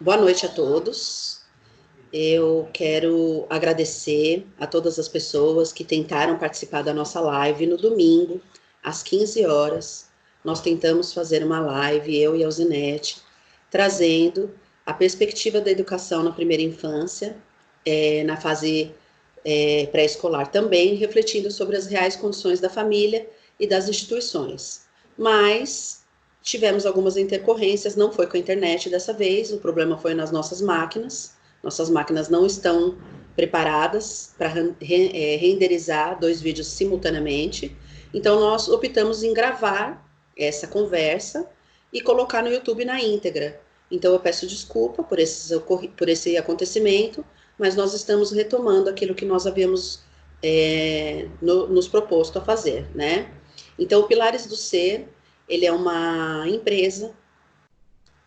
Boa noite a todos. Eu quero agradecer a todas as pessoas que tentaram participar da nossa live no domingo, às 15 horas. Nós tentamos fazer uma live, eu e a Alzinete, trazendo a perspectiva da educação na primeira infância, na fase pré-escolar também, refletindo sobre as reais condições da família e das instituições. Mas tivemos algumas intercorrências, não foi com a internet dessa vez, o problema foi nas nossas máquinas não estão preparadas para renderizar 2 vídeos simultaneamente, então nós optamos em gravar essa conversa e colocar no YouTube na íntegra. Então eu peço desculpa por esse acontecimento, mas nós estamos retomando aquilo que nós havíamos nos proposto a fazer, né? Então, o Pilares do Ser, ele é uma empresa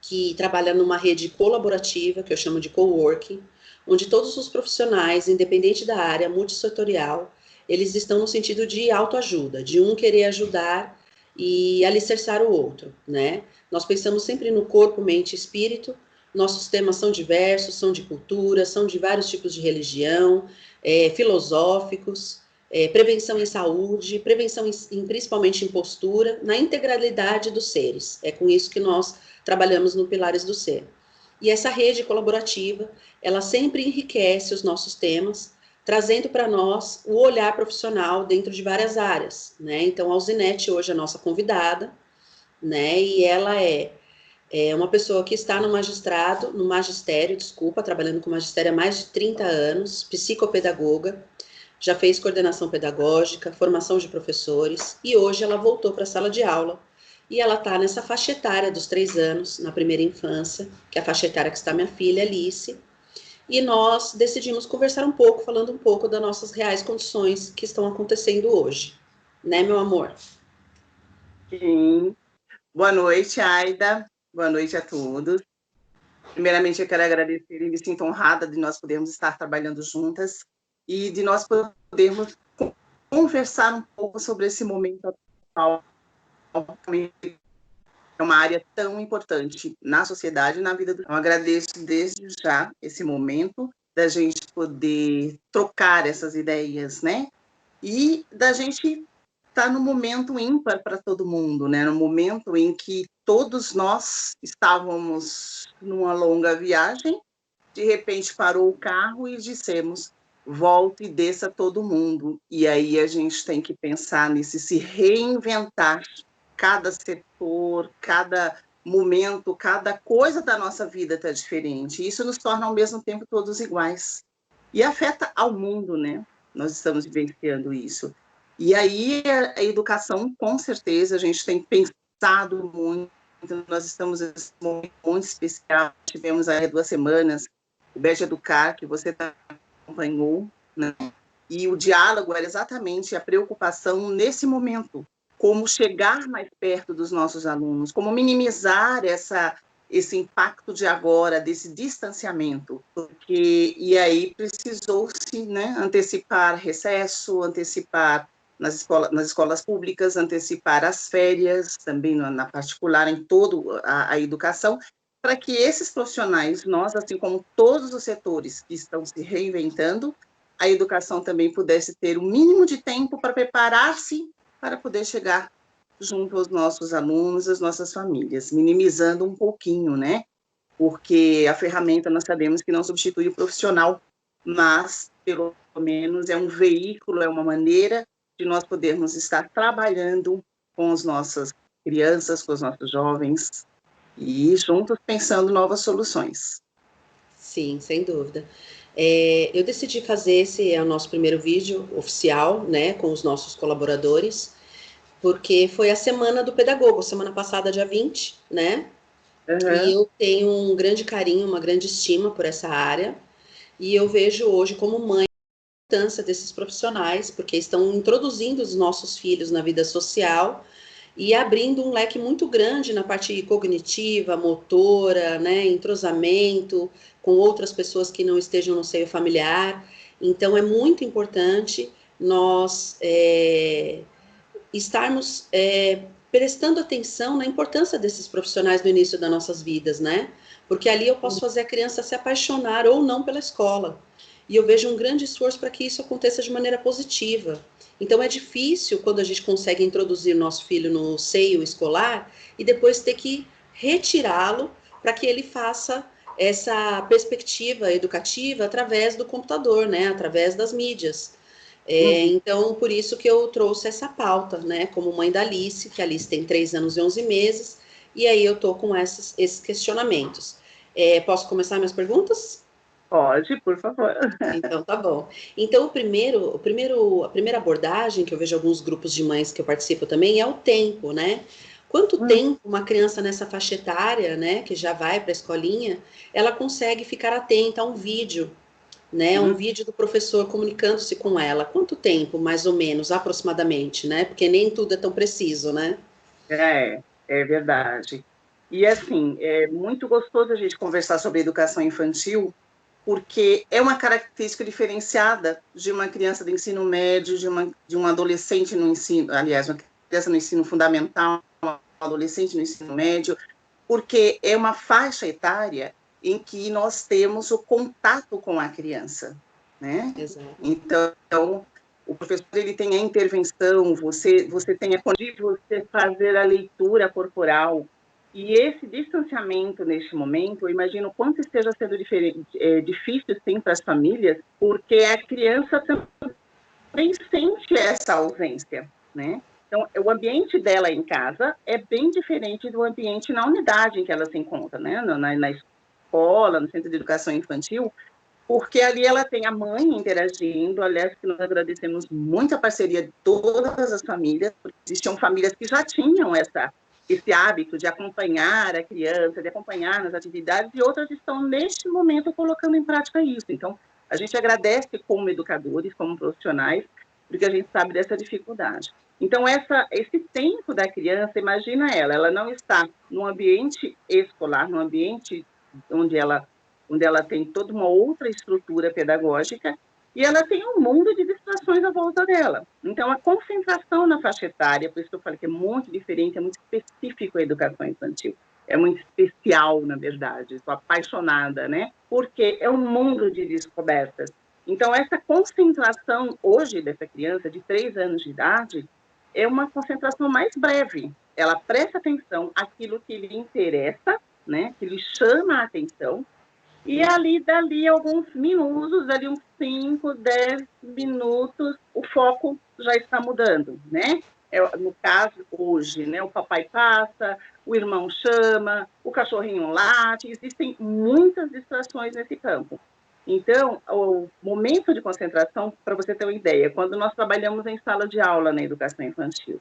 que trabalha numa rede colaborativa, que eu chamo de coworking, onde todos os profissionais, independente da área multissetorial, eles estão no sentido de autoajuda, de um querer ajudar e alicerçar o outro, né? Nós pensamos sempre no corpo, mente e espírito. Nossos temas são diversos, são de cultura, são de vários tipos de religião, filosóficos, prevenção em saúde, prevenção principalmente em postura, na integralidade dos seres. É com isso que nós trabalhamos no Pilares do Ser. E essa rede colaborativa, ela sempre enriquece os nossos temas, trazendo para nós o olhar profissional dentro de várias áreas, né? Então, a Alzinete hoje é a nossa convidada, né? E ela é uma pessoa que está no magistério, trabalhando com magistério há mais de 30 anos, psicopedagoga, já fez coordenação pedagógica, formação de professores, e hoje ela voltou para a sala de aula, e ela está nessa faixa etária dos 3 anos, na primeira infância, que é a faixa etária que está minha filha, Alice, e nós decidimos conversar um pouco, falando um pouco das nossas reais condições que estão acontecendo hoje. Né, meu amor? Sim. Boa noite, Aida. Boa noite a todos. Primeiramente, eu quero agradecer e me sinto honrada de nós podermos estar trabalhando juntas e de nós podermos conversar um pouco sobre esse momento atual. É uma área tão importante na sociedade e na vida do... Eu agradeço desde já esse momento da gente poder trocar essas ideias, né? E da gente estar no momento ímpar para todo mundo, né? No momento em que todos nós estávamos numa longa viagem, de repente parou o carro e dissemos: volte e desça todo mundo. E aí a gente tem que pensar nesse se reinventar, cada setor, cada momento, cada coisa da nossa vida está diferente. Isso nos torna ao mesmo tempo todos iguais. E afeta ao mundo, né? Nós estamos vivenciando isso. E aí a educação, com certeza, a gente tem pensado muito, nós estamos nesse momento muito especial, tivemos aí 2 semanas o BED Educar, que você acompanhou, né? E o diálogo era exatamente a preocupação nesse momento, como chegar mais perto dos nossos alunos, como minimizar esse impacto de agora, desse distanciamento, e aí precisou-se, né, antecipar recesso, antecipar nas escolas públicas, antecipar as férias, também na particular, em toda a educação, para que esses profissionais, nós, assim como todos os setores que estão se reinventando, a educação também pudesse ter o mínimo de tempo para preparar-se para poder chegar junto aos nossos alunos, às nossas famílias, minimizando um pouquinho, né? Porque a ferramenta, nós sabemos que não substitui o profissional, mas, pelo menos, é um veículo, é uma maneira de nós podermos estar trabalhando com as nossas crianças, com os nossos jovens, e juntos pensando novas soluções. Sim, sem dúvida. Eu decidi fazer esse é o nosso primeiro vídeo oficial, né, com os nossos colaboradores, porque foi a semana do pedagogo, semana passada, dia 20, né? Uhum. E eu tenho um grande carinho, uma grande estima por essa área, e eu vejo hoje como mãe a importância desses profissionais, porque estão introduzindo os nossos filhos na vida social e abrindo um leque muito grande na parte cognitiva, motora, né, entrosamento com outras pessoas que não estejam no seio familiar. Então, é muito importante nós estarmos prestando atenção na importância desses profissionais no início das nossas vidas, né? porque ali eu posso fazer a criança se apaixonar ou não pela escola. E eu vejo um grande esforço para que isso aconteça de maneira positiva. Então é difícil quando a gente consegue introduzir nosso filho no seio escolar e depois ter que retirá-lo para que ele faça essa perspectiva educativa através do computador, né, através das mídias. Então, por isso que eu trouxe essa pauta, né, como mãe da Alice, que a Alice tem 3 anos e 11 meses, e aí eu estou com esses questionamentos. Posso começar minhas perguntas? Pode, por favor. Então, tá bom. Então, a primeira abordagem que eu vejo alguns grupos de mães que eu participo também é o tempo, né? Quanto tempo uma criança nessa faixa etária, né, que já vai para a escolinha, ela consegue ficar atenta a um vídeo, né? Um vídeo do professor comunicando-se com ela. Quanto tempo, mais ou menos, aproximadamente, né? Porque nem tudo é tão preciso, né? É verdade. E, assim, é muito gostoso a gente conversar sobre educação infantil, porque é uma característica diferenciada de uma criança do ensino médio, de um adolescente no ensino, aliás, uma criança no ensino fundamental, um adolescente no ensino médio, porque é uma faixa etária em que nós temos o contato com a criança, né? Exato. Então, o professor ele tem a intervenção, você tem a condição de você fazer a leitura corporal, e esse distanciamento neste momento, eu imagino quanto esteja sendo difícil, sim, para as famílias, porque a criança também sente essa ausência, né? Então, o ambiente dela em casa é bem diferente do ambiente na unidade em que ela se encontra, né? Na escola, no centro de educação infantil, porque ali ela tem a mãe interagindo, aliás, que nós agradecemos muito a parceria de todas as famílias, porque existiam famílias que já tinham esse hábito de acompanhar a criança, de acompanhar nas atividades, e outras estão, neste momento, colocando em prática isso. Então, a gente agradece como educadores, como profissionais, porque a gente sabe dessa dificuldade. Então, esse tempo da criança, imagina ela não está num ambiente escolar, num ambiente onde ela tem toda uma outra estrutura pedagógica, e ela tem um mundo de distrações à volta dela. Então, a concentração na faixa etária, por isso que eu falei que é muito diferente, é muito específico a educação infantil. É muito especial, na verdade. Estou apaixonada, né? Porque é um mundo de descobertas. Então, essa concentração hoje dessa criança de 3 anos de idade é uma concentração mais breve. Ela presta atenção àquilo que lhe interessa, né? Que lhe chama a atenção, e dali alguns minutos, dali uns 5, 10 minutos, o foco já está mudando, né? No caso, hoje, né? O papai passa, o irmão chama, o cachorrinho late, existem muitas distrações nesse campo. Então, o momento de concentração, para você ter uma ideia, quando nós trabalhamos em sala de aula na educação infantil,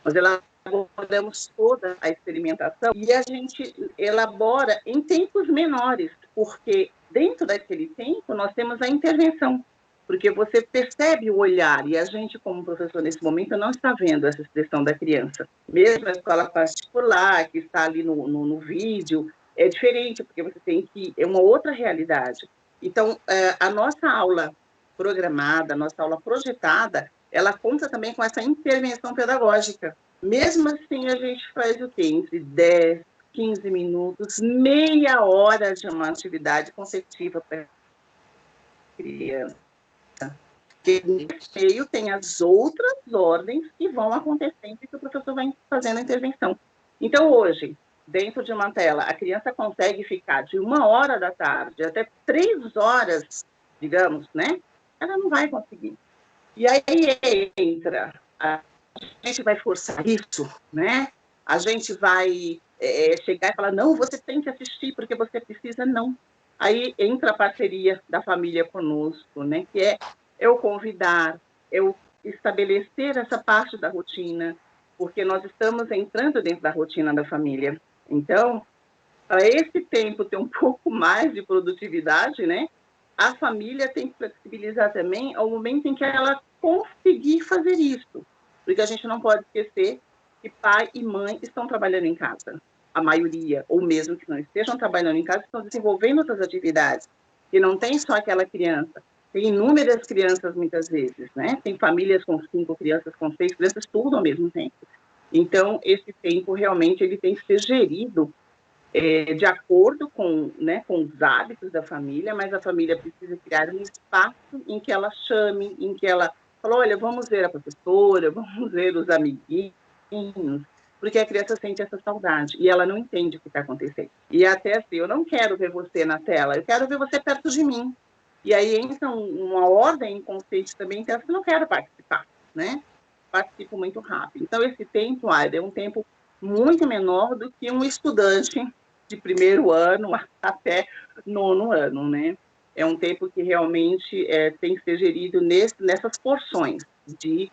nós elaboramos toda a experimentação e a gente elabora em tempos menores, porque dentro daquele tempo nós temos a intervenção, porque você percebe o olhar, e a gente, como professor, nesse momento, não está vendo essa expressão da criança. Mesmo a escola particular, que está ali no vídeo, é diferente, porque você tem que... é uma outra realidade. Então, a nossa aula programada, a nossa aula projetada, ela conta também com essa intervenção pedagógica. Mesmo assim, a gente faz o quê? Entre 10, 15 minutos, meia hora de uma atividade consecutiva para a criança. Porque no meio tem as outras ordens que vão acontecendo e que o professor vai fazendo a intervenção. Então, hoje, dentro de uma tela, a criança consegue ficar de 1h da tarde até 3 horas, digamos, né? Ela não vai conseguir. E aí entra, a gente vai forçar isso, né? A gente vai chegar e falar, não, você tem que assistir porque você precisa, não. Aí entra a parceria da família conosco, né? Que é eu convidar, eu estabelecer essa parte da rotina, porque nós estamos entrando dentro da rotina da família. Então, para esse tempo ter um pouco mais de produtividade, né? A família tem que flexibilizar também ao momento em que ela conseguir fazer isso. Porque a gente não pode esquecer que pai e mãe estão trabalhando em casa. A maioria, ou mesmo que não estejam trabalhando em casa, estão desenvolvendo outras atividades. E não tem só aquela criança. Tem inúmeras crianças, muitas vezes, né? Tem famílias com 5 crianças, com 6 crianças, tudo ao mesmo tempo. Então, esse tempo, realmente, ele tem que ser gerido de acordo com, né, com os hábitos da família, mas a família precisa criar um espaço em que ela chame, em que ela fala, olha, vamos ver a professora, vamos ver os amiguinhos, porque a criança sente essa saudade e ela não entende o que está acontecendo. E até assim, eu não quero ver você na tela, eu quero ver você perto de mim. E aí entra uma ordem inconsciente também, que eu não quero participar, né? Participo muito rápido. Então, esse tempo, Aida, é um tempo muito menor do que um estudante de primeiro ano até nono ano, né? É um tempo que realmente tem que ser gerido nessas porções de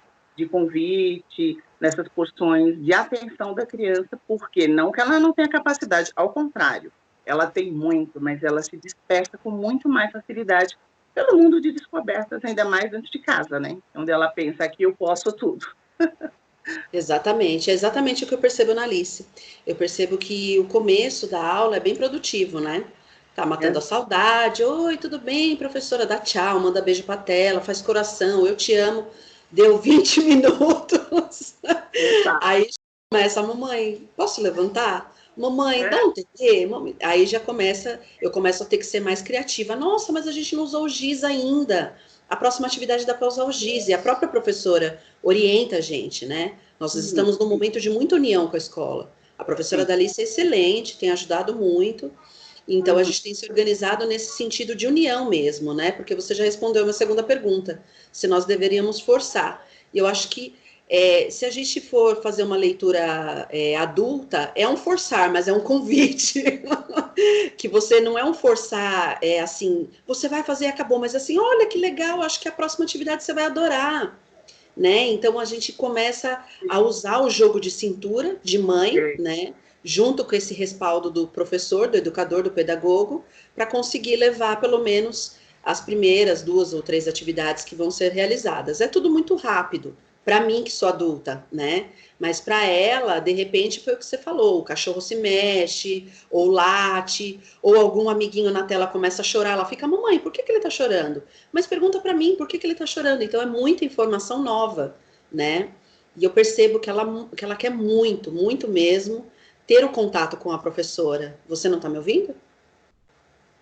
convite, nessas porções de atenção da criança, porque não que ela não tenha capacidade, ao contrário, ela tem muito, mas ela se dispersa com muito mais facilidade pelo mundo de descobertas, ainda mais dentro de casa, né? Onde ela pensa que eu posso tudo. Exatamente, é exatamente o que eu percebo na Alice. Eu percebo que o começo da aula é bem produtivo, né? Tá matando a saudade. Oi, tudo bem, professora? Dá tchau, manda beijo pra tela, faz coração, eu te amo. Deu 20 minutos. Exato. Aí começa, mamãe, posso levantar? Mamãe, dá É. um TT? Aí já começa, eu começo a ter que ser mais criativa. Nossa, mas a gente não usou o giz ainda. A próxima atividade dá para usar o giz. E a própria professora orienta a gente, né? Nós estamos num momento de muita união com a escola. A professora Dalice é excelente, tem ajudado muito. Então, a gente tem se organizado nesse sentido de união mesmo, né? Porque você já respondeu a minha segunda pergunta, se nós deveríamos forçar. E eu acho que se a gente for fazer uma leitura adulta, é um forçar, mas é um convite. Que você não é um forçar, assim, você vai fazer e acabou, mas assim, olha que legal, acho que a próxima atividade você vai adorar. Né? Então a gente começa a usar o jogo de cintura de mãe, né? Junto com esse respaldo do professor, do educador, do pedagogo, para conseguir levar pelo menos as primeiras 2 ou 3 atividades que vão ser realizadas. É tudo muito rápido, para mim que sou adulta, né? Mas para ela, de repente, foi o que você falou: o cachorro se mexe, ou late, ou algum amiguinho na tela começa a chorar. Ela fica, mamãe, por que ele está chorando? Mas pergunta para mim por que ele está chorando. Então é muita informação nova, né? E eu percebo que ela quer muito, muito mesmo, ter o contato com a professora. Você não está me ouvindo?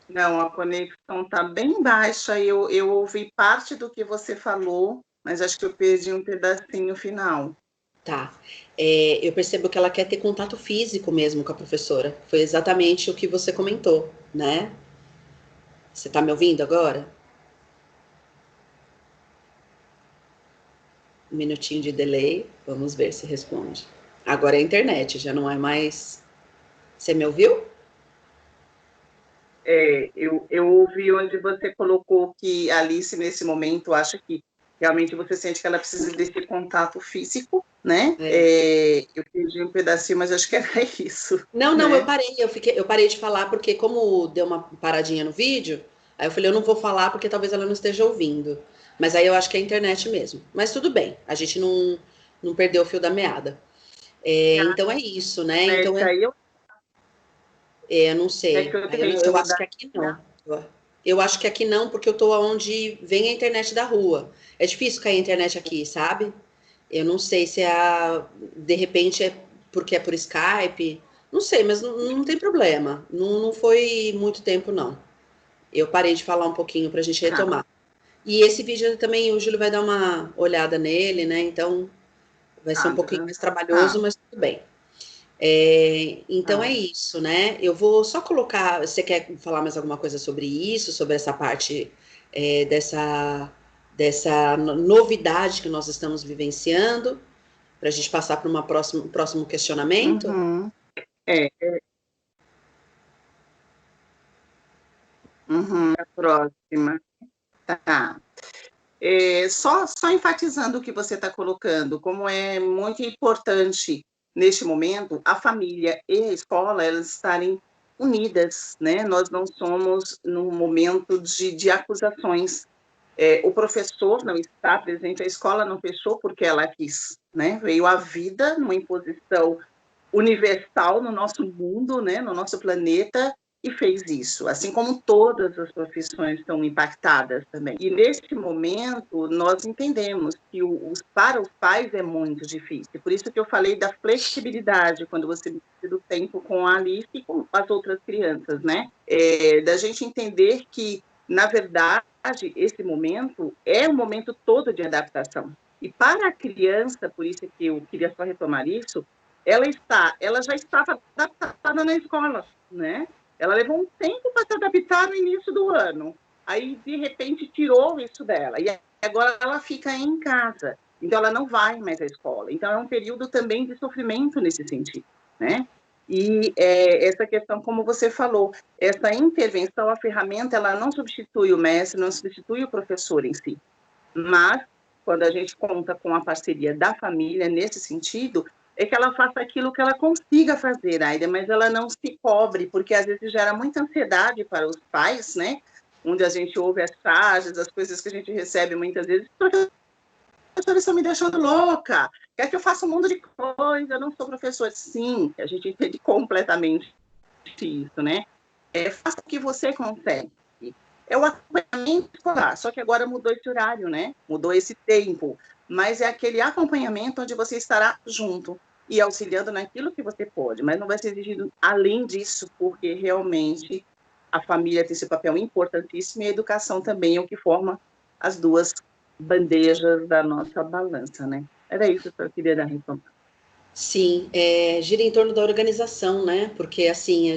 Não, a conexão está bem baixa. Eu ouvi parte do que você falou, mas acho que eu perdi um pedacinho final. Tá. Eu percebo que ela quer ter contato físico mesmo com a professora. Foi exatamente o que você comentou, né? Você está me ouvindo agora? Um minutinho de delay. Vamos ver se responde. Agora é a internet, já não é mais. Você me ouviu? Eu ouvi onde você colocou que a Alice, nesse momento, acha que realmente você sente que ela precisa desse contato físico, né? Eu perdi um pedacinho, mas acho que era isso. Não, não, Né? eu parei de falar porque como deu uma paradinha no vídeo, aí eu falei, eu não vou falar porque talvez ela não esteja ouvindo. Mas aí eu acho que é a internet mesmo. Mas tudo bem, a gente não perdeu o fio da meada. Então é isso, né? Então Aí eu não é que sei. eu Aí tenho eu acho que aqui não. Eu acho que aqui não, porque eu tô onde vem a internet da rua. É difícil cair a internet aqui, sabe? Eu não sei se de repente é porque é por Skype. Não sei, mas não tem problema. Não foi muito tempo, não. Eu parei de falar um pouquinho para a gente retomar. E esse vídeo também, o Júlio vai dar uma olhada nele, né? Então vai ser um pouquinho mais trabalhoso, mas tudo bem. Então é isso, né? Eu vou só colocar. Você quer falar mais alguma coisa sobre isso, sobre essa parte dessa novidade que nós estamos vivenciando, para a gente passar para um próximo questionamento? Uhum. A próxima. Tá. Só enfatizando o que você está colocando, como é muito importante neste momento a família e a escola elas estarem unidas, né? Nós não somos num momento de acusações. O professor não está presente, a escola não fechou porque ela quis, né? Veio a vida numa imposição universal no nosso mundo, né? No nosso planeta, e fez isso, assim como todas as profissões estão impactadas também. E neste momento, nós entendemos que para os pais é muito difícil. Por isso que eu falei da flexibilidade, quando você divide do tempo com a Alice e com as outras crianças, né? Da gente entender que, na verdade, esse momento é um momento todo de adaptação. E para a criança, por isso que eu queria só retomar isso, ela já estava adaptada na escola, né? Ela levou um tempo para se adaptar no início do ano. Aí, de repente, tirou isso dela. E agora ela fica em casa. Então, ela não vai mais à escola. Então, é um período também de sofrimento nesse sentido, né? E essa questão, como você falou, essa intervenção, a ferramenta, ela não substitui o mestre, não substitui o professor em si. Mas, quando a gente conta com a parceria da família, nesse sentido, é que ela faça aquilo que ela consiga fazer, Aida, mas ela não se cobre, porque às vezes gera muita ansiedade para os pais, né? Onde a gente ouve as charges, as coisas que a gente recebe muitas vezes, porque professores estão me deixando louca, quer que eu faça um mundo de coisa, eu não sou professor. Sim, a gente entende completamente isso, né? Faça o que você consegue. É o acompanhamento escolar, só que agora mudou esse horário, né? Mudou esse tempo, mas é aquele acompanhamento onde você estará junto e auxiliando naquilo que você pode, mas não vai ser exigido além disso, porque realmente a família tem esse papel importantíssimo e a educação também é o que forma as duas bandejas da nossa balança, né? Era isso que eu queria dar a resposta. Sim, gira em torno da organização, né? Porque assim,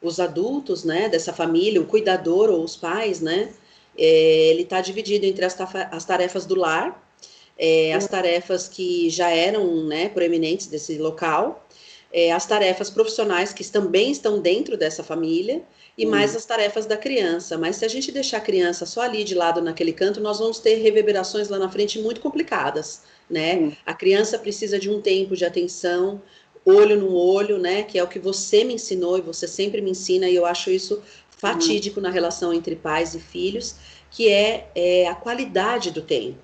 os adultos, né, dessa família, o cuidador ou os pais, né, ele está dividido entre as tarefas do lar, as tarefas que já eram, né, proeminentes desse local, as tarefas profissionais que também estão dentro dessa família, e mais as tarefas da criança. Mas se a gente deixar a criança só ali de lado naquele canto, nós vamos ter reverberações lá na frente muito complicadas, né? A criança precisa de um tempo de atenção, olho no olho, né? Que é o que você me ensinou e você sempre me ensina, e eu acho isso fatídico na relação entre pais e filhos, que é a qualidade do tempo.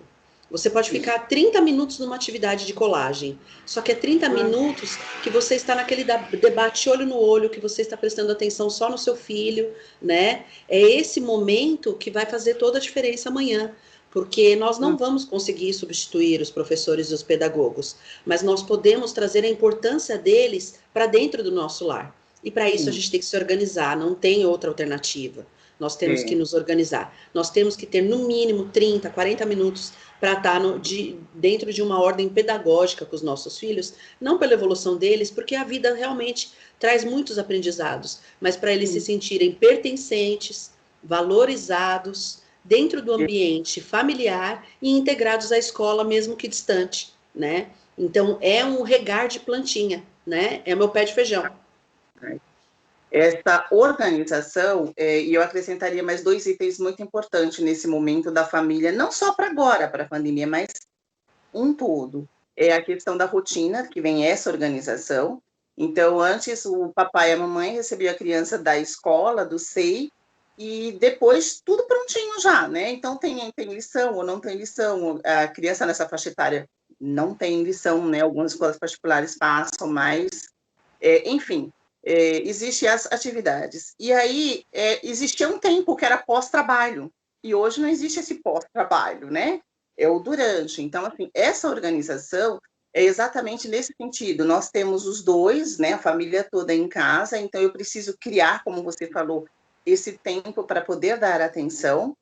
Você pode ficar 30 minutos numa atividade de colagem, só que é 30 minutos que você está naquele debate olho no olho, que você está prestando atenção só no seu filho, né? É esse momento que vai fazer toda a diferença amanhã, porque nós não vamos conseguir substituir os professores e os pedagogos, mas nós podemos trazer a importância deles para dentro do nosso lar. E para isso a gente tem que se organizar, não tem outra alternativa. Nós temos que nos organizar. Nós temos que ter no mínimo 30, 40 minutos para estar dentro de uma ordem pedagógica com os nossos filhos, não pela evolução deles, porque a vida realmente traz muitos aprendizados, mas para eles se sentirem pertencentes, valorizados, dentro do ambiente familiar e integrados à escola, mesmo que distante, né? Então, é um regar de plantinha, né? É meu pé de feijão. Essa organização, e eu acrescentaria mais 2 itens muito importantes nesse momento da família, não só para agora, para a pandemia, mas um todo. É a questão da rotina, que vem essa organização. Então, antes, o papai e a mamãe recebiam a criança da escola, do SEI, e depois tudo prontinho já, né? Então, tem lição ou não tem lição. A criança nessa faixa etária não tem lição, né? Algumas escolas particulares passam, mas, enfim, existem as atividades. E aí, existia um tempo que era pós-trabalho, e hoje não existe esse pós-trabalho, né? É o durante. Então, assim, essa organização é exatamente nesse sentido. Nós temos os dois, né, a família toda em casa, então eu preciso criar, como você falou, esse tempo para poder dar atenção.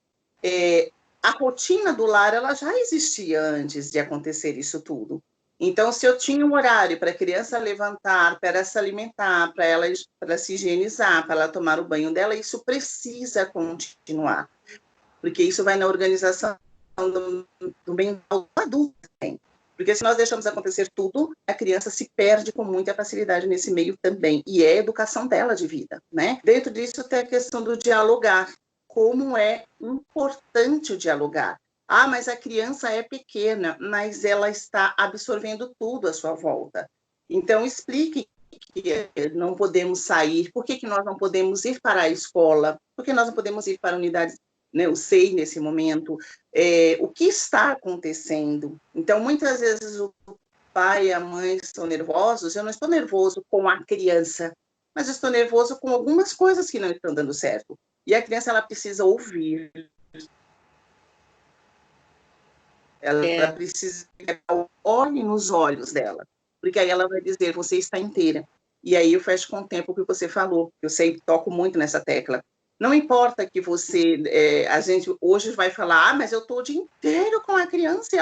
A rotina do lar, ela já existia antes de acontecer isso tudo. Então, se eu tinha um horário para a criança levantar, para ela se alimentar, para se higienizar, para ela tomar o banho dela, isso precisa continuar, porque isso vai na organização do mental do adulto também. Porque se nós deixamos acontecer tudo, a criança se perde com muita facilidade nesse meio também, e é a educação dela de vida, né? Dentro disso tem a questão do dialogar, como é importante o dialogar. Ah, mas a criança é pequena, mas ela está absorvendo tudo à sua volta. Então, explique que não podemos sair, por que nós não podemos ir para a escola, por que nós não podemos ir para unidades, né, o SEI nesse momento, o que está acontecendo. Então, muitas vezes o pai e a mãe estão nervosos, eu não estou nervoso com a criança, mas estou nervoso com algumas coisas que não estão dando certo. E a criança, ela precisa ouvir. Ela precisa olhar nos olhos dela, porque aí ela vai dizer, você está inteira. E aí eu fecho com o tempo que você falou, eu sempre toco muito nessa tecla. Não importa que a gente hoje vai falar, mas eu estou o dia inteiro com a criança e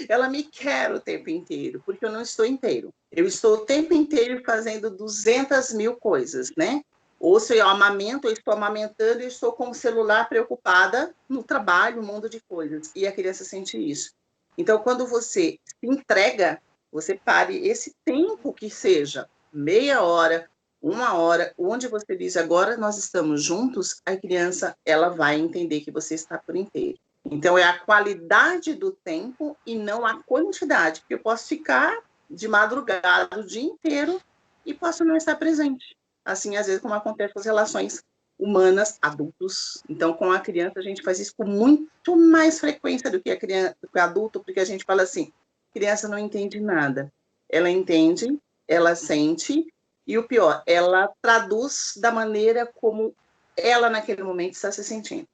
ela me quer o tempo inteiro, porque eu não estou inteiro. Eu estou o tempo inteiro fazendo 200.000 coisas, né? Ou se eu amamento, eu estou amamentando e estou com o celular preocupada no trabalho, um mundo de coisas. E a criança sente isso. Então, quando você se entrega, você pare esse tempo que seja meia hora, 1 hora, onde você diz agora nós estamos juntos, a criança ela vai entender que você está por inteiro. Então, é a qualidade do tempo e não a quantidade, porque eu posso ficar de madrugada o dia inteiro e posso não estar presente. Assim, às vezes, como acontece com as relações humanas, adultos. Então, com a criança, a gente faz isso com muito mais frequência do que a criança, do que o adulto, porque a gente fala assim, criança não entende nada. Ela entende, ela sente, e o pior, ela traduz da maneira como ela, naquele momento, está se sentindo.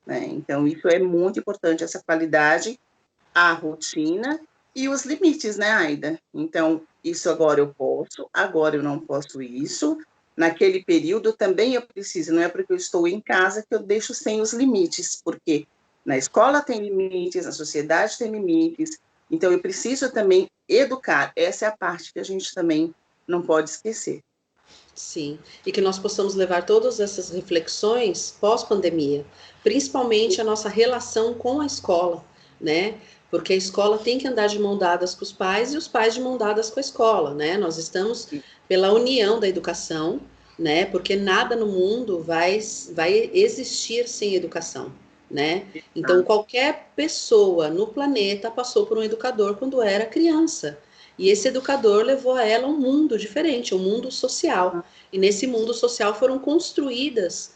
Né? Então, isso é muito importante, essa qualidade, a rotina e os limites, né, Aida? Então, isso agora eu posso, agora eu não posso isso. Naquele período também eu preciso, não é porque eu estou em casa que eu deixo sem os limites, porque na escola tem limites, na sociedade tem limites, então eu preciso também educar. Essa é a parte que a gente também não pode esquecer. Sim, e que nós possamos levar todas essas reflexões pós-pandemia, principalmente a nossa relação com a escola, né? Porque a escola tem que andar de mão dadas com os pais e os pais de mão dadas com a escola, né? Nós estamos pela união da educação, né? Porque nada no mundo vai existir sem educação, né? Então, qualquer pessoa no planeta passou por um educador quando era criança. E esse educador levou a ela um mundo diferente, um mundo social. E nesse mundo social foram construídas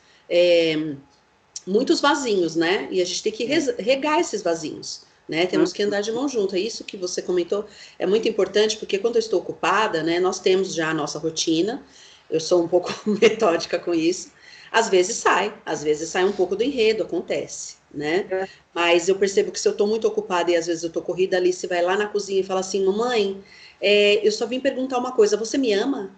muitos vasinhos, né? E a gente tem que regar esses vasinhos, né? Temos que andar de mão junto. É isso que você comentou, é muito importante, porque quando eu estou ocupada, né? Nós temos já a nossa rotina, eu sou um pouco metódica com isso. Às vezes sai um pouco do enredo, acontece, né? Mas eu percebo que se eu estou muito ocupada e às vezes eu estou corrida, ali, você vai lá na cozinha e fala assim, mamãe, eu só vim perguntar uma coisa, você me ama?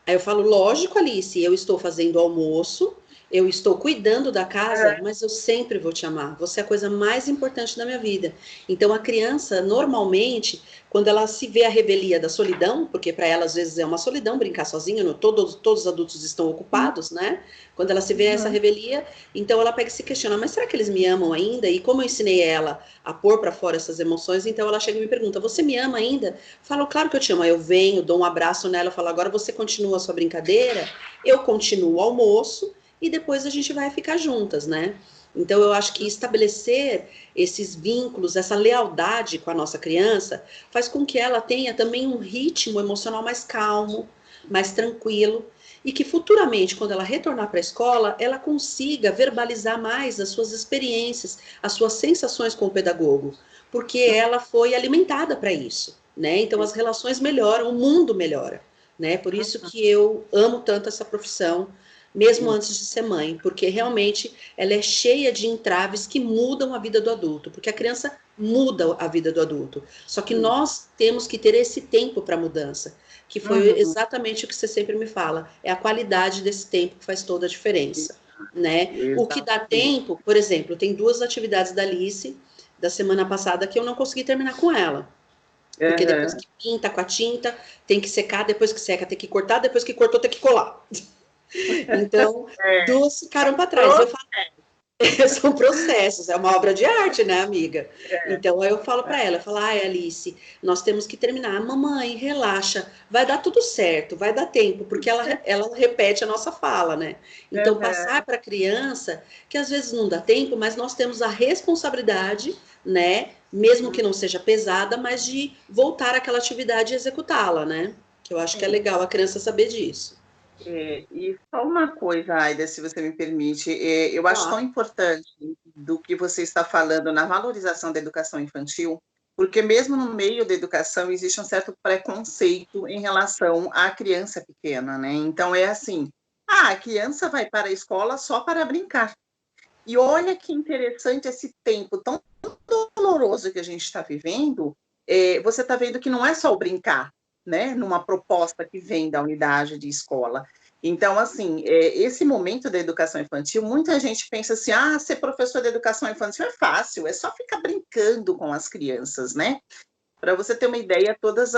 Aí eu falo, lógico, Alice, eu estou fazendo almoço, eu estou cuidando da casa, mas eu sempre vou te amar. Você é a coisa mais importante da minha vida. Então, a criança, normalmente, quando ela se vê a revelia da solidão, porque para ela às vezes é uma solidão brincar sozinha, todos os adultos estão ocupados, né? Quando ela se vê essa revelia, então ela pega e se questiona, mas será que eles me amam ainda? E como eu ensinei ela a pôr para fora essas emoções, então ela chega e me pergunta, você me ama ainda? Falo, claro que eu te amo. Aí eu venho, dou um abraço nela, falo, agora você continua a sua brincadeira, eu continuo o almoço e depois a gente vai ficar juntas, né? Então eu acho que estabelecer esses vínculos, essa lealdade com a nossa criança, faz com que ela tenha também um ritmo emocional mais calmo, mais tranquilo, e que futuramente, quando ela retornar para a escola, ela consiga verbalizar mais as suas experiências, as suas sensações com o pedagogo, porque ela foi alimentada para isso, né? Então as relações melhoram, o mundo melhora, né? Por isso que eu amo tanto essa profissão, mesmo antes de ser mãe, porque realmente ela é cheia de entraves que mudam a vida do adulto, porque a criança muda a vida do adulto. Só que nós temos que ter esse tempo para mudança, que foi exatamente o que você sempre me fala, é a qualidade desse tempo que faz toda a diferença, né? O que dá tempo, por exemplo, tem 2 atividades da Alice da semana passada que eu não consegui terminar com ela. Porque depois que pinta com a tinta, tem que secar, depois que seca, tem que cortar, depois que cortou, tem que colar. Então, 2 ficaram para trás. Eu falo, são processos, é uma obra de arte, né, amiga? Então, aí eu falo para ela, eu falo, ai, Alice, nós temos que terminar. Mamãe, relaxa, vai dar tudo certo, vai dar tempo, porque ela repete a nossa fala, né? Então, passar para a criança, que às vezes não dá tempo, mas nós temos a responsabilidade, né, mesmo que não seja pesada, mas de voltar àquela atividade e executá-la, né? Que eu acho que é legal a criança saber disso. E só uma coisa, Aida, se você me permite, eu acho tão importante do que você está falando na valorização da educação infantil, Porque mesmo no meio da educação existe um certo preconceito em relação à criança pequena, né? Então é assim, a criança vai para a escola só para brincar. E olha que interessante esse tempo tão doloroso que a gente está vivendo. Você está vendo que não é só o brincar, né? Numa proposta que vem da unidade de escola. Então, assim, esse momento da educação infantil, muita gente pensa assim, ser professor de educação infantil é fácil, é só ficar brincando com as crianças, né? Para você ter uma ideia, todas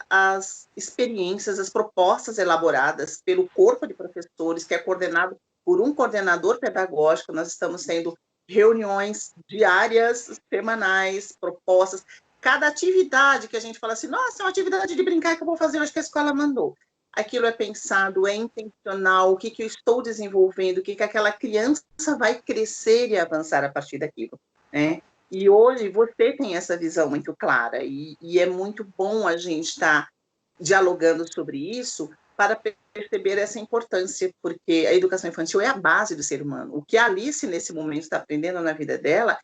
as experiências, as propostas elaboradas pelo corpo de professores, que é coordenado por um coordenador pedagógico, nós estamos tendo reuniões diárias, semanais, propostas. Cada atividade que a gente fala assim, nossa, é uma atividade de brincar que eu vou fazer hoje que a escola mandou. Aquilo é pensado, é intencional, o que eu estou desenvolvendo, o que aquela criança vai crescer e avançar a partir daquilo, né? E hoje você tem essa visão muito clara, e é muito bom a gente estar dialogando sobre isso para perceber essa importância, porque a educação infantil é a base do ser humano. O que a Alice, nesse momento, está aprendendo na vida dela,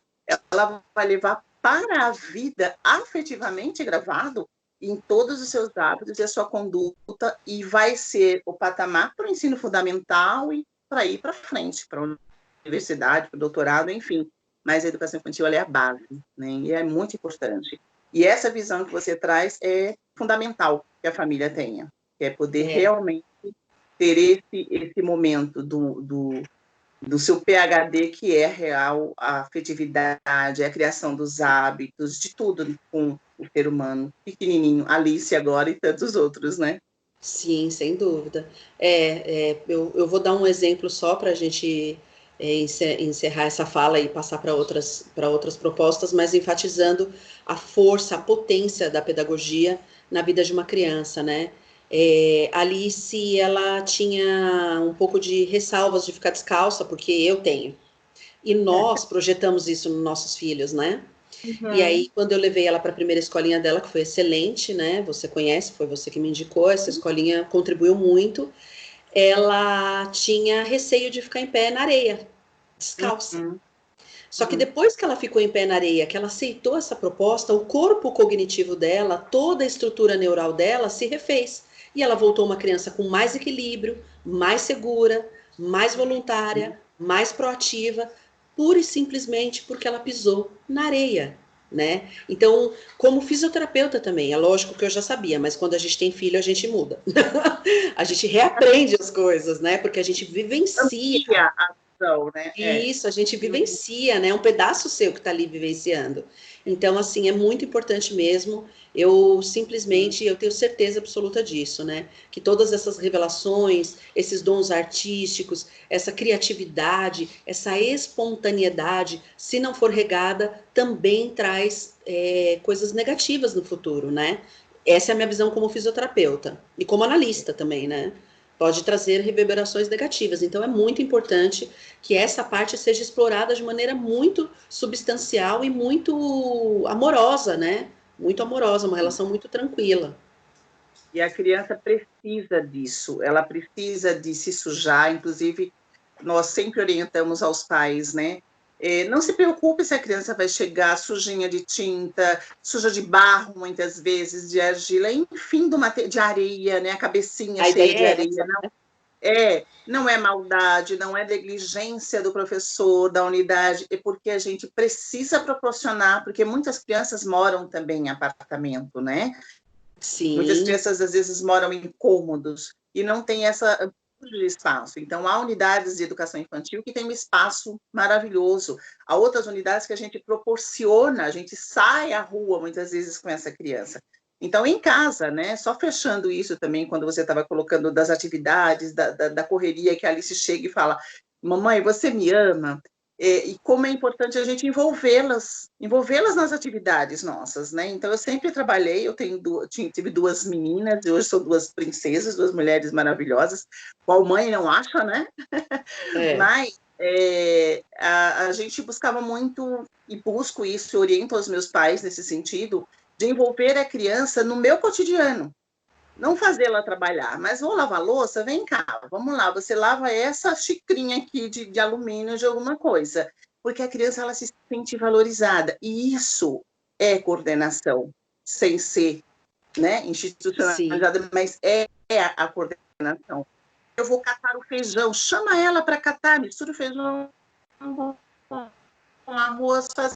ela vai levar para a vida afetivamente gravado em todos os seus hábitos e a sua conduta, e vai ser o patamar para o ensino fundamental e para ir para frente, para a universidade, para o doutorado, enfim. Mas a educação infantil ela é a base, né? E é muito importante. E essa visão que você traz é fundamental que a família tenha, que é poder realmente ter esse momento do seu PhD, que é real, a afetividade, a criação dos hábitos, de tudo com o ser humano pequenininho, Alice agora e tantos outros, né? Sim, sem dúvida. Eu vou dar um exemplo só para a gente encerrar essa fala e passar para outras propostas, mas enfatizando a força, a potência da pedagogia na vida de uma criança, né? Alice, ela tinha um pouco de ressalvas de ficar descalça, porque eu tenho. E nós projetamos isso nos nossos filhos, né? E aí, quando eu levei ela para a primeira escolinha dela, que foi excelente, né? Você conhece, foi você que me indicou, essa escolinha contribuiu muito. Ela tinha receio de ficar em pé na areia, descalça. Só que depois que ela ficou em pé na areia, que ela aceitou essa proposta, o corpo cognitivo dela, toda a estrutura neural dela se refez. E ela voltou uma criança com mais equilíbrio, mais segura, mais voluntária, mais proativa, pura e simplesmente porque ela pisou na areia, né? Então, como fisioterapeuta também, é lógico que eu já sabia, mas quando a gente tem filho, a gente muda. A gente reaprende as coisas, né? Porque a gente vivencia. Né? Isso, a gente vivencia, né? Um pedaço seu que está ali vivenciando. Então, assim, é muito importante mesmo. Eu simplesmente, eu tenho certeza absoluta disso, né? Que todas essas revelações, esses dons artísticos, essa criatividade, essa espontaneidade, se não for regada, também traz coisas negativas no futuro, né? Essa é a minha visão como fisioterapeuta e como analista também, né? Pode trazer reverberações negativas. Então, é muito importante que essa parte seja explorada de maneira muito substancial e muito amorosa, né? Muito amorosa, uma relação muito tranquila. E a criança precisa disso, ela precisa de se sujar, inclusive nós sempre orientamos aos pais, né? Não se preocupe se a criança vai chegar sujinha de tinta, suja de barro, muitas vezes, de argila, enfim, de areia, né? A cabecinha A cheia ideia de é areia. essa. Não é maldade, não é negligência do professor, da unidade, é porque a gente precisa proporcionar, porque muitas crianças moram também em apartamento, né? Muitas Sim. crianças, às vezes, moram em cômodos e não tem essa amplitude de espaço. Então, há unidades de educação infantil que têm um espaço maravilhoso. Há outras unidades que a gente proporciona, a gente sai à rua, muitas vezes, com essa criança. Então, em casa, né? Só fechando isso também, quando você estava colocando das atividades, da correria, que a Alice chega e fala, mamãe, você me ama? E como é importante a gente envolvê-las nas atividades nossas, né? Então, eu sempre trabalhei, tive duas meninas, e hoje são duas princesas, duas mulheres maravilhosas, qual mãe não acha, né? Mas a gente buscava muito, e busco isso, oriento aos meus pais nesse sentido, de envolver a criança no meu cotidiano. Não fazê-la trabalhar, mas vou lavar louça, vem cá, vamos lá, você lava essa xicrinha aqui de alumínio de alguma coisa, porque a criança ela se sente valorizada, e isso é coordenação, sem ser, né, institucionalizada, mas é a coordenação. Eu vou catar o feijão, chama ela para catar, mistura o feijão com arroz, faz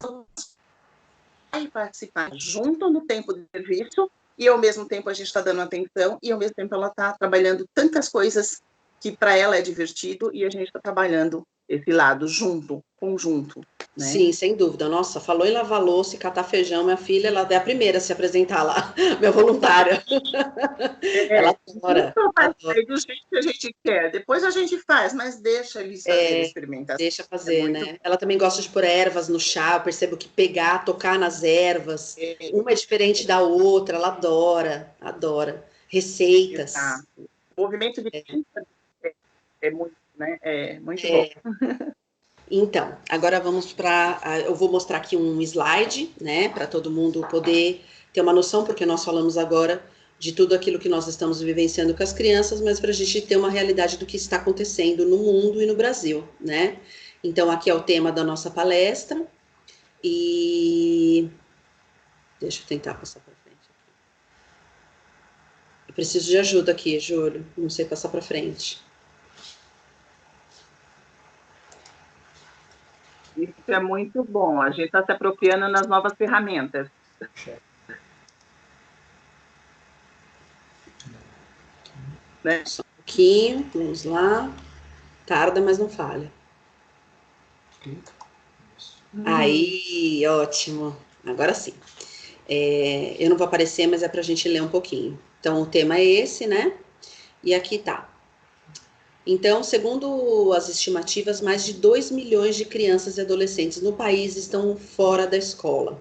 e participar junto no tempo de serviço, e ao mesmo tempo a gente está dando atenção, e ao mesmo tempo ela está trabalhando tantas coisas que para ela é divertido, e a gente está trabalhando esse lado junto, conjunto. Né? Sim, sem dúvida. Nossa, falou em lavar louça e catar feijão, minha filha, ela é a primeira a se apresentar lá, minha voluntária. Ela adora. Do jeito que a gente quer. Depois a gente faz, mas deixa eles fazer a experimentação. Deixa fazer, né? Ela também gosta de pôr ervas no chá, eu percebo que pegar, tocar nas ervas, uma é diferente da outra, ela adora. Receitas. O movimento de é muito, né? É muito bom. Então, agora vamos para... Eu vou mostrar aqui um slide, né? Para todo mundo poder ter uma noção, porque nós falamos agora de tudo aquilo que nós estamos vivenciando com as crianças, mas para a gente ter uma realidade do que está acontecendo no mundo e no Brasil, né? Então, aqui é o tema da nossa palestra, e... Deixa eu tentar passar para frente. Eu preciso de ajuda aqui, Júlio, não sei passar para frente. Isso é muito bom, a gente está se apropriando nas novas ferramentas. Né? Só um pouquinho, vamos lá. Tarda, mas não falha. Aí, ótimo. Agora sim. Eu não vou aparecer, mas é para a gente ler um pouquinho. Então, o tema é esse, né? E aqui tá. Então, segundo as estimativas, mais de 2 milhões de crianças e adolescentes no país estão fora da escola.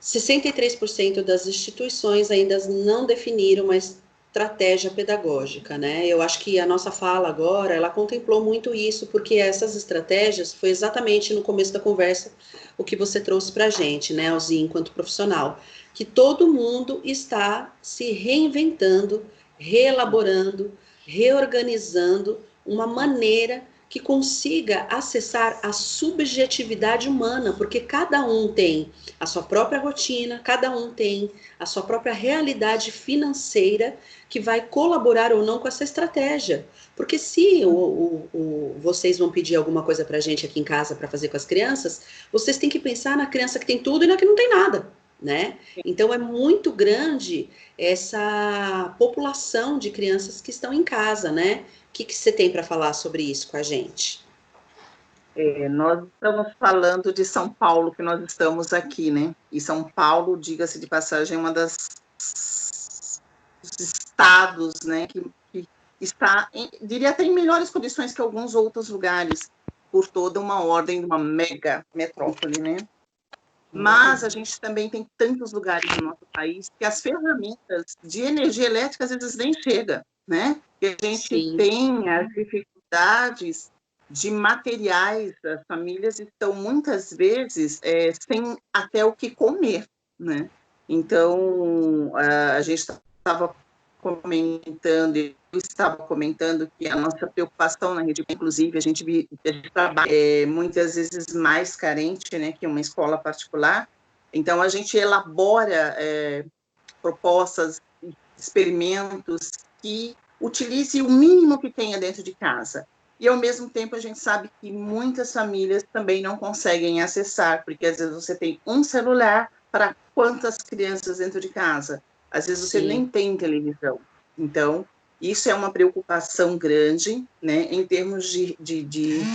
63% das instituições ainda não definiram uma estratégia pedagógica, né? Eu acho que a nossa fala agora, ela contemplou muito isso, porque essas estratégias foi exatamente no começo da conversa o que você trouxe para a gente, né, Alzi, enquanto profissional, que todo mundo está se reinventando, reelaborando, reorganizando uma maneira que consiga acessar a subjetividade humana, porque cada um tem a sua própria rotina, cada um tem a sua própria realidade financeira que vai colaborar ou não com essa estratégia. Porque se vocês vão pedir alguma coisa para a gente aqui em casa para fazer com as crianças, vocês têm que pensar na criança que tem tudo e na que não tem nada. Né? Então é muito grande essa população de crianças que estão em casa, né? O que você tem para falar sobre isso com a gente? Nós estamos falando de São Paulo, que nós estamos aqui, né? E São Paulo, diga-se de passagem, é uma das estados, né, que está, diria até em melhores condições que alguns outros lugares, por toda uma ordem de uma mega metrópole, né? Mas a gente também tem tantos lugares no nosso país que as ferramentas de energia elétrica às vezes nem chegam, né? Que a gente tem as dificuldades de materiais, as famílias estão muitas vezes sem até o que comer, né? Então, a gente estava comentando, eu estava comentando que a nossa preocupação na rede, inclusive, a gente trabalha muitas vezes mais carente, né, que uma escola particular, então a gente elabora propostas, experimentos que utilize o mínimo que tenha dentro de casa. E, ao mesmo tempo, a gente sabe que muitas famílias também não conseguem acessar, porque, às vezes, você tem um celular para quantas crianças dentro de casa? Às vezes, você nem tem televisão. Então, isso é uma preocupação grande, né, em termos de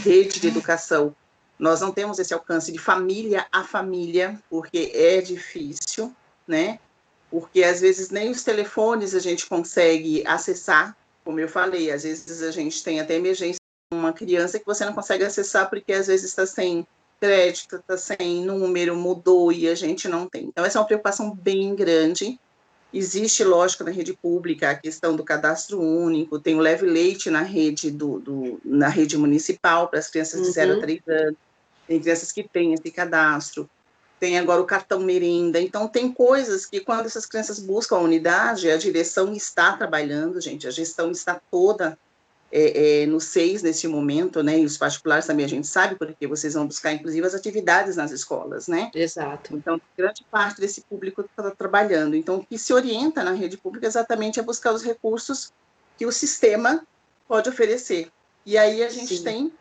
rede de educação. Nós não temos esse alcance de família a família, porque é difícil, né? Porque, às vezes, nem os telefones a gente consegue acessar, como eu falei, às vezes a gente tem até emergência com uma criança que você não consegue acessar porque, às vezes, está sem crédito, está sem número, mudou e a gente não tem. Então, essa é uma preocupação bem grande. Existe, lógico, na rede pública a questão do cadastro único, tem o Leve Leite na rede, na rede municipal para as crianças de 0 a 3 anos, tem crianças que têm esse cadastro, tem agora o cartão merenda, então tem coisas que quando essas crianças buscam a unidade, a direção está trabalhando, gente, a gestão está toda no SEIS nesse momento, né? E os particulares também a gente sabe, porque vocês vão buscar, inclusive, as atividades nas escolas, né? Exato. Então, grande parte desse público está trabalhando. Então, o que se orienta na rede pública exatamente é buscar os recursos que o sistema pode oferecer. E aí a gente tem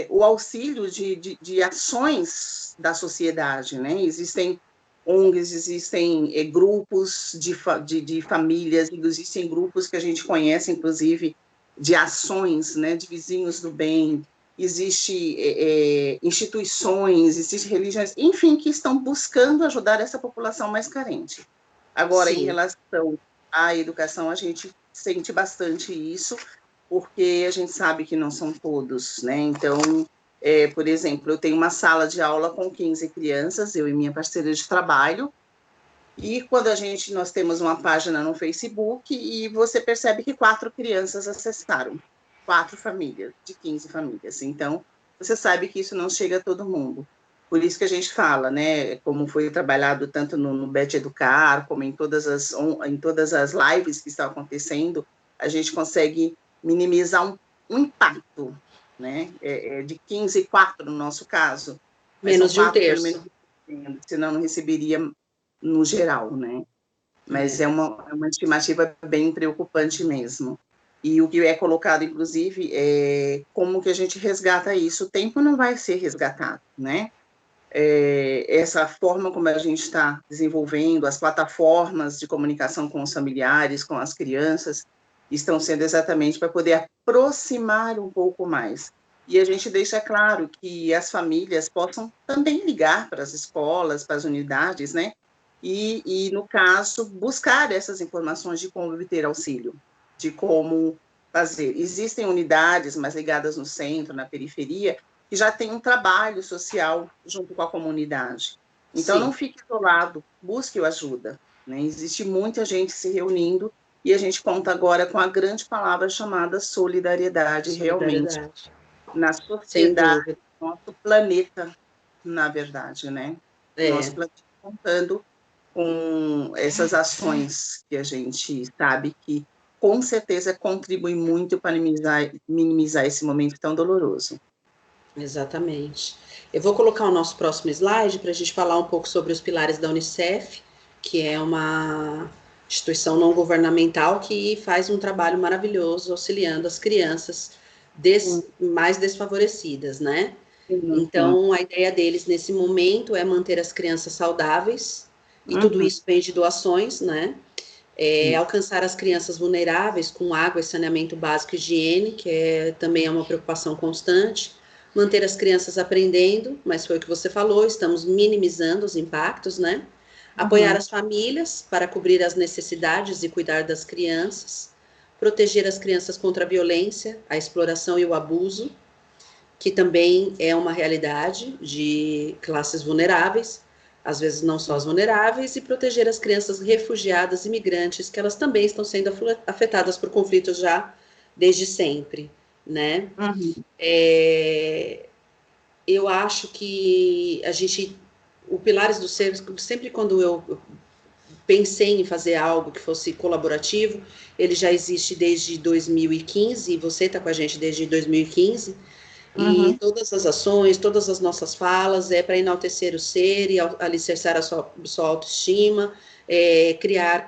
o auxílio de ações da sociedade, né? Existem ONGs, existem grupos de famílias, existem grupos que a gente conhece, inclusive, de ações, né, de vizinhos do bem, existem instituições, existem religiões, enfim, que estão buscando ajudar essa população mais carente. Agora, em relação à educação, a gente sente bastante isso, porque a gente sabe que não são todos, né? Então, por exemplo, eu tenho uma sala de aula com 15 crianças, eu e minha parceira de trabalho, e quando nós temos uma página no Facebook e você percebe que 4 crianças acessaram, 4 famílias, de 15 famílias. Então, você sabe que isso não chega a todo mundo. Por isso que a gente fala, né, como foi trabalhado tanto no Bet Educar, como em todas as lives que estão acontecendo, a gente consegue minimizar um impacto, né, de 15, 4 no nosso caso. Mas menos são de um 4, pelo terço. menos, senão não receberia no geral, né? Mas é uma estimativa bem preocupante mesmo. E o que é colocado, inclusive, é como que a gente resgata isso. O tempo não vai ser resgatado, né? Essa forma como a gente está desenvolvendo, as plataformas de comunicação com os familiares, com as crianças, estão sendo exatamente para poder aproximar um pouco mais. E a gente deixa claro que as famílias possam também ligar para as escolas, para as unidades, né? E, no caso, buscar essas informações de como obter auxílio, de como fazer. Existem unidades mais ligadas no centro, na periferia, que já tem um trabalho social junto com a comunidade. Então, não fique isolado, busque ajuda, né? Existe muita gente se reunindo e a gente conta agora com a grande palavra chamada solidariedade, realmente, na sociedade, no nosso planeta, na verdade, né? Nosso planeta contando com essas ações que a gente sabe que, com certeza, contribui muito para minimizar esse momento tão doloroso. Exatamente. Eu vou colocar o nosso próximo slide para a gente falar um pouco sobre os pilares da Unicef, que é uma instituição não governamental que faz um trabalho maravilhoso auxiliando as crianças mais desfavorecidas, né? Então, a ideia deles nesse momento é manter as crianças saudáveis, e tudo isso vem de doações, né? Alcançar as crianças vulneráveis com água e saneamento básico e higiene, que também é uma preocupação constante. Manter as crianças aprendendo, mas foi o que você falou, estamos minimizando os impactos, né? Apoiar as famílias para cobrir as necessidades e cuidar das crianças. Proteger as crianças contra a violência, a exploração e o abuso, que também é uma realidade de classes vulneráveis, às vezes não só as vulneráveis, e proteger as crianças refugiadas e migrantes, que elas também estão sendo afetadas por conflitos já desde sempre, né? Eu acho que o Pilares do Ser, sempre quando eu pensei em fazer algo que fosse colaborativo, ele já existe desde 2015, e você está com a gente desde 2015, e todas as ações, todas as nossas falas é para enaltecer o ser e alicerçar a sua autoestima, criar,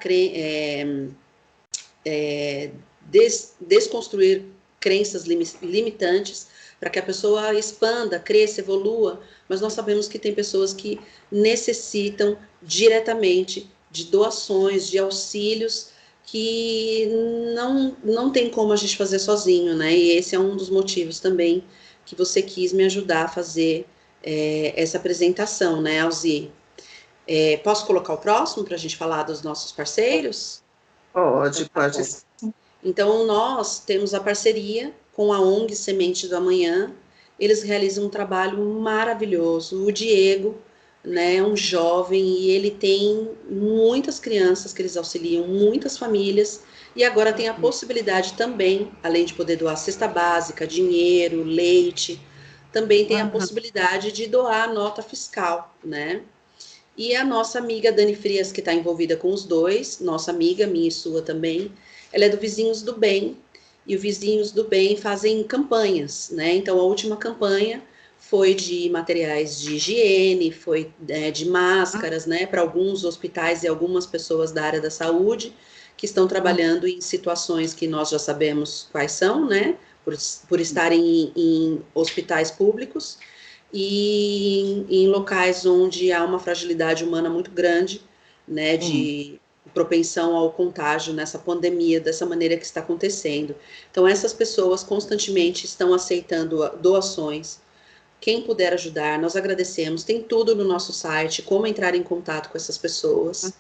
desconstruir crenças limitantes para que a pessoa expanda, cresça, evolua, mas nós sabemos que tem pessoas que necessitam diretamente de doações, de auxílios, que não tem como a gente fazer sozinho, né? E esse é um dos motivos também que você quis me ajudar a fazer essa apresentação, né, Alzi? Posso colocar o próximo para a gente falar dos nossos parceiros? Pode. Então, nós temos a parceria com a ONG Semente do Amanhã. Eles realizam um trabalho maravilhoso. O Diego, né, é um jovem e ele tem muitas crianças que eles auxiliam, muitas famílias, e agora tem a possibilidade também, além de poder doar cesta básica, dinheiro, leite, também tem a possibilidade de doar nota fiscal, né? E a nossa amiga Dani Frias, que está envolvida com os dois, nossa amiga, minha e sua também, ela é do Vizinhos do Bem, e o Vizinhos do Bem fazem campanhas, né? Então, a última campanha foi de materiais de higiene, foi de máscaras, né, para alguns hospitais e algumas pessoas da área da saúde que estão trabalhando em situações que nós já sabemos quais são, né, por estarem em hospitais públicos e em locais onde há uma fragilidade humana muito grande, né, de propensão ao contágio nessa pandemia, dessa maneira que está acontecendo. Então, essas pessoas constantemente estão aceitando doações. Quem puder ajudar, nós agradecemos. Tem tudo no nosso site, como entrar em contato com essas pessoas.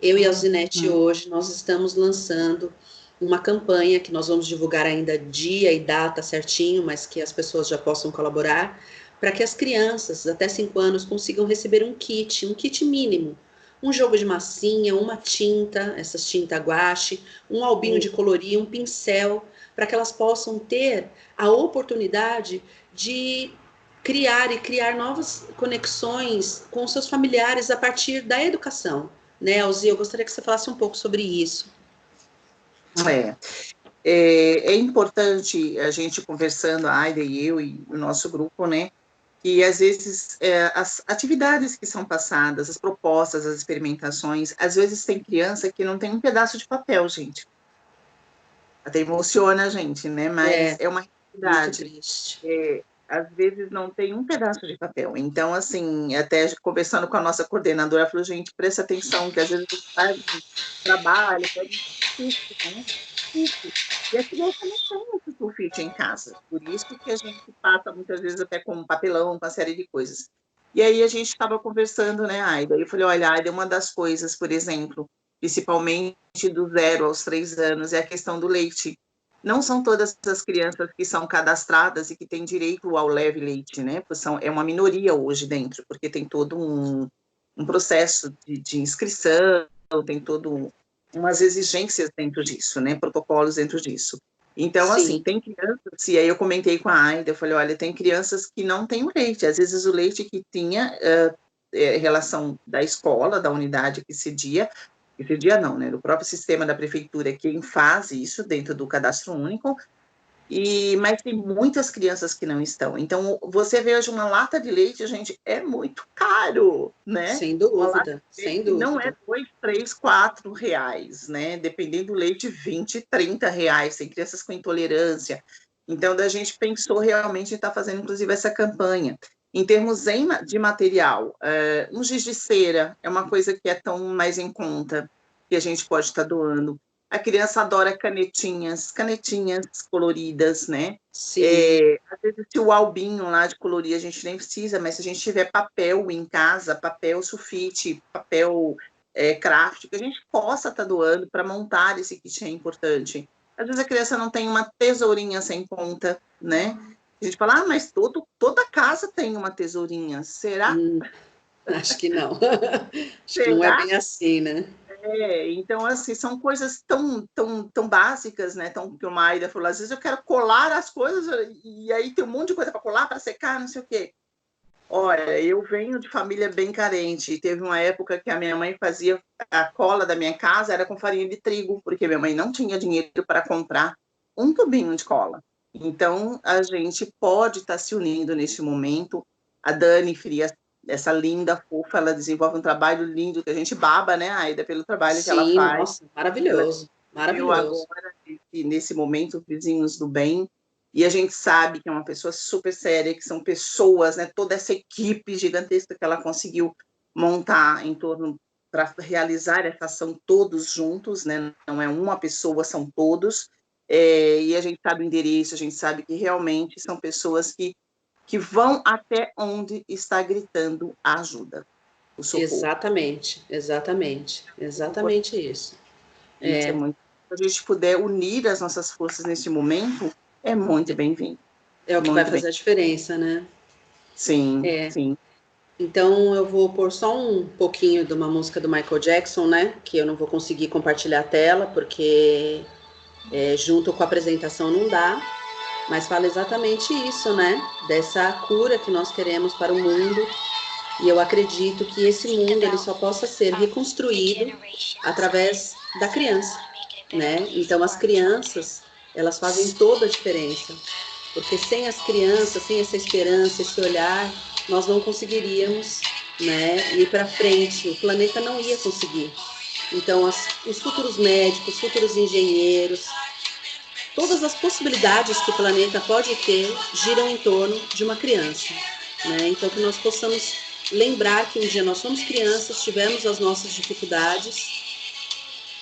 Eu e a Alzinete hoje, nós estamos lançando uma campanha que nós vamos divulgar ainda dia e data certinho, mas que as pessoas já possam colaborar, para que as crianças até 5 anos consigam receber um kit mínimo. Um jogo de massinha, uma tinta, essas tinta guache, um albinho de colorir, um pincel, para que elas possam ter a oportunidade de criar novas conexões com seus familiares a partir da educação. Né, Alzi, eu gostaria que você falasse um pouco sobre isso. É importante a gente conversando, a Aida e eu e o nosso grupo, né, que às vezes as atividades que são passadas, as propostas, as experimentações, às vezes tem criança que não tem um pedaço de papel, gente. Até emociona a gente, né, mas é uma realidade. Muito triste. Às vezes não tem um pedaço de papel. Então, assim, até conversando com a nossa coordenadora, ela falou, gente, presta atenção, que às vezes você faz trabalho, pega um sulfite, né? E a criança não tem esse sulfite em casa. Por isso que a gente passa, muitas vezes, até com um papelão, uma série de coisas. E aí a gente estava conversando, né, Aida? Eu falei, olha, Aida, uma das coisas, por exemplo, principalmente do 0 aos 3 anos, é a questão do leite. Não são todas as crianças que são cadastradas e que têm direito ao leve leite, né? É uma minoria hoje dentro, porque tem todo um processo de inscrição, tem todo umas exigências dentro disso, né? Protocolos dentro disso. Então, assim, tem crianças, e aí eu comentei com a Aida, eu falei, olha, tem crianças que não têm o leite, às vezes o leite que tinha relação da escola, da unidade que cedia, esse dia não, né? Do próprio sistema da prefeitura, é quem faz isso dentro do cadastro único, mas tem muitas crianças que não estão. Então, você vê hoje uma lata de leite, gente, é muito caro, né? Sem dúvida, sem dúvida. Não é 2, 3, 4 reais, né? Dependendo do leite, 20, 30 reais. Tem crianças com intolerância. Então, a gente pensou realmente em estar fazendo, inclusive, essa campanha. Em termos de material, um giz de cera é uma coisa que é tão mais em conta, que a gente pode estar doando. A criança adora canetinhas coloridas, né? Sim. Às vezes, se o albinho lá de colorir, a gente nem precisa, mas se a gente tiver papel em casa, papel sulfite, papel craft, que a gente possa estar doando para montar esse kit é importante. Às vezes a criança não tem uma tesourinha sem ponta, né? A gente fala, mas toda casa tem uma tesourinha, será? Acho que não. Acho que não é bem assim, né? Então, assim, são coisas tão básicas, né? Que o Maida falou, às vezes eu quero colar as coisas e aí tem um monte de coisa para colar, para secar, não sei o quê. Olha, eu venho de família bem carente. Teve uma época que a minha mãe fazia a cola da minha casa, era com farinha de trigo, porque minha mãe não tinha dinheiro para comprar um tubinho de cola. Então, a gente pode estar se unindo neste momento. A Dani Frias, essa linda, fofa, ela desenvolve um trabalho lindo, que a gente baba, né, Aida, pelo trabalho que ela faz. Nossa, maravilhoso, maravilhoso. Agora, nesse momento, Vizinhos do Bem, e a gente sabe que é uma pessoa super séria, que são pessoas, né, toda essa equipe gigantesca que ela conseguiu montar em torno para realizar essa ação todos juntos, né, não é uma pessoa, são todos, e a gente sabe o endereço, a gente sabe que realmente são pessoas que vão até onde está gritando a ajuda, o socorro. Exatamente isso. Isso é muito. Se a gente puder unir as nossas forças neste momento, é muito bem-vindo. É o que vai fazer a diferença, né? Sim, sim. Então, eu vou pôr só um pouquinho de uma música do Michael Jackson, né? Que eu não vou conseguir compartilhar a tela, porque junto com a apresentação não dá. Mas fala exatamente isso, né? Dessa cura que nós queremos para o mundo. E eu acredito que esse mundo ele só possa ser reconstruído através da criança, né? Então, as crianças, elas fazem toda a diferença. Porque sem as crianças, sem essa esperança, esse olhar, nós não conseguiríamos, né, ir para frente. O planeta não ia conseguir. Então, os futuros médicos, futuros engenheiros, todas as possibilidades que o planeta pode ter giram em torno de uma criança, né? Então, que nós possamos lembrar que um dia nós somos crianças, tivemos as nossas dificuldades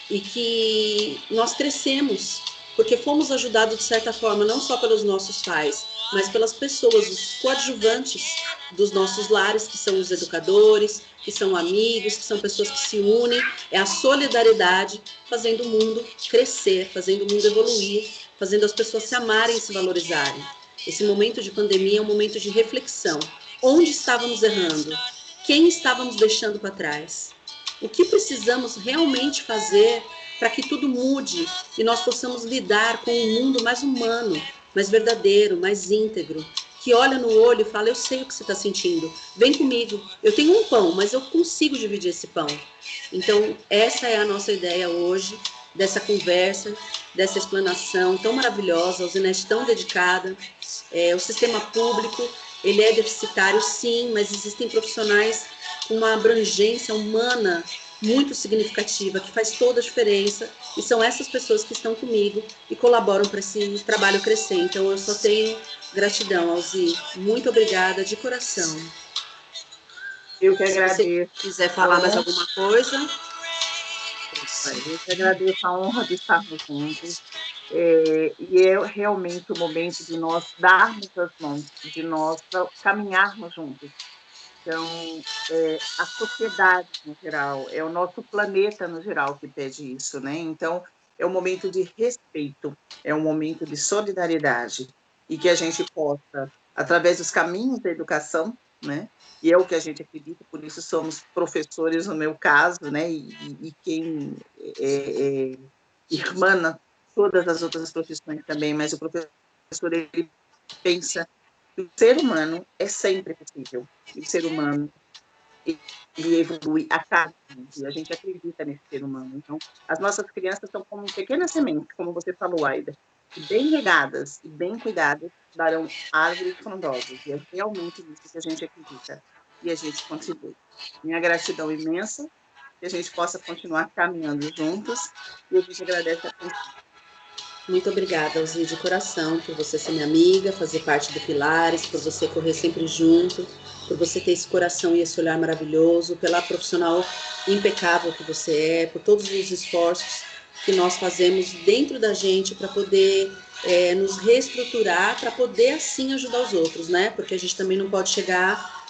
e que nós crescemos, porque fomos ajudados de certa forma, não só pelos nossos pais, mas pelas pessoas, os coadjuvantes dos nossos lares, que são os educadores, que são amigos, que são pessoas que se unem. É a solidariedade fazendo o mundo crescer, fazendo o mundo evoluir, fazendo as pessoas se amarem e se valorizarem. Esse momento de pandemia é um momento de reflexão. Onde estávamos errando? Quem estávamos deixando para trás? O que precisamos realmente fazer para que tudo mude e nós possamos lidar com um mundo mais humano, mais verdadeiro, mais íntegro, que olha no olho e fala, eu sei o que você está sentindo, vem comigo, eu tenho um pão, mas eu consigo dividir esse pão. Então, essa é a nossa ideia hoje, dessa conversa, dessa explanação tão maravilhosa, a Usinete tão dedicada. O sistema público, ele é deficitário, sim, mas existem profissionais com uma abrangência humana muito significativa, que faz toda a diferença, e são essas pessoas que estão comigo e colaboram para esse trabalho crescer. Então, eu só tenho gratidão, Alzi. Muito obrigada, de coração. Eu que agradeço. Se você quiser falar mais alguma coisa. Eu que agradeço a honra de estarmos juntos. E é realmente o momento de nós darmos as mãos, de nós caminharmos juntos. Então, a sociedade no geral, é o nosso planeta no geral que pede isso, né? Então, é um momento de respeito, é um momento de solidariedade, e que a gente possa, através dos caminhos da educação, né? E é o que a gente acredita, por isso somos professores, no meu caso, né? E quem irmana todas as outras profissões também, mas o professor, ele pensa que o ser humano é sempre possível, e o ser humano, ele evolui a cada dia, e a gente acredita nesse ser humano. Então, as nossas crianças são como pequenas sementes, como você falou, Aida, que bem regadas e bem cuidadas darão árvores frondosas, e é realmente nisso que a gente acredita, e a gente contribui. Minha gratidão imensa, que a gente possa continuar caminhando juntos, e a gente agradece a atenção. Muito obrigada, Alzi, de coração, por você ser minha amiga, fazer parte do Pilares, por você correr sempre junto, por você ter esse coração e esse olhar maravilhoso, pela profissional impecável que você é, por todos os esforços que nós fazemos dentro da gente para poder nos reestruturar, para poder assim ajudar os outros, né? Porque a gente também não pode chegar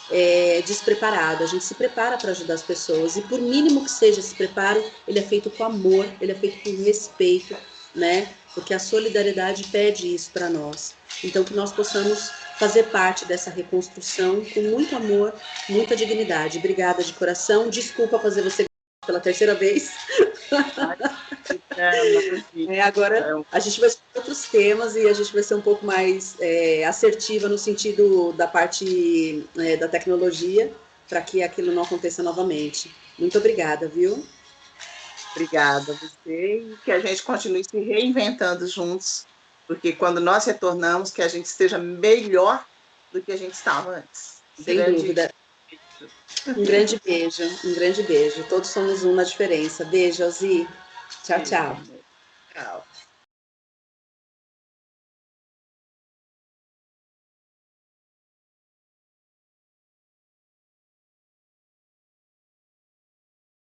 despreparado, a gente se prepara para ajudar as pessoas, e por mínimo que seja esse preparo, ele é feito com amor, ele é feito com respeito, né? Porque a solidariedade pede isso para nós. Então, que nós possamos fazer parte dessa reconstrução com muito amor, muita dignidade. Obrigada de coração. Desculpa fazer você pela terceira vez. Agora a gente vai ter outros temas e a gente vai ser um pouco mais assertiva no sentido da parte da tecnologia, para que aquilo não aconteça novamente. Muito obrigada, viu? Obrigada a você, e que a gente continue se reinventando juntos, porque quando nós retornamos, que a gente esteja melhor do que a gente estava antes. Sem dúvida. Um grande beijo, um grande beijo. Todos somos um na diferença. Beijo, Alzi. Tchau, tchau. Tchau.